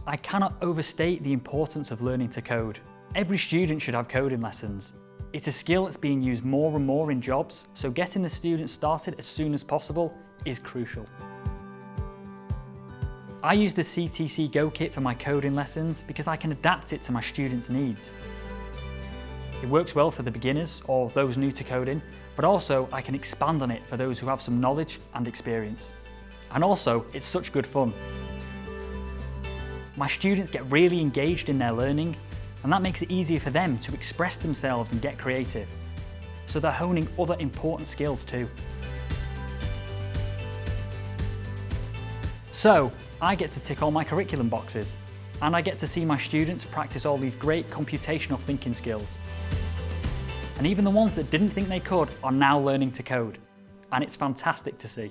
I cannot overstate the importance of learning to code. Every student should have coding lessons. It's a skill that's being used more and more in jobs, so getting the students started as soon as possible is crucial. I use the CTC GO kit for my coding lessons because I can adapt it to my students' needs. It works well for the beginners or those new to coding, but also I can expand on it for those who have some knowledge and experience. And also, it's such good fun. My students get really engaged in their learning, and that makes it easier for them to express themselves and get creative. So they're honing other important skills too. So, I get to tick all my curriculum boxes, and I get to see my students practice all these great computational thinking skills. And even the ones that didn't think they could are now learning to code, and it's fantastic to see.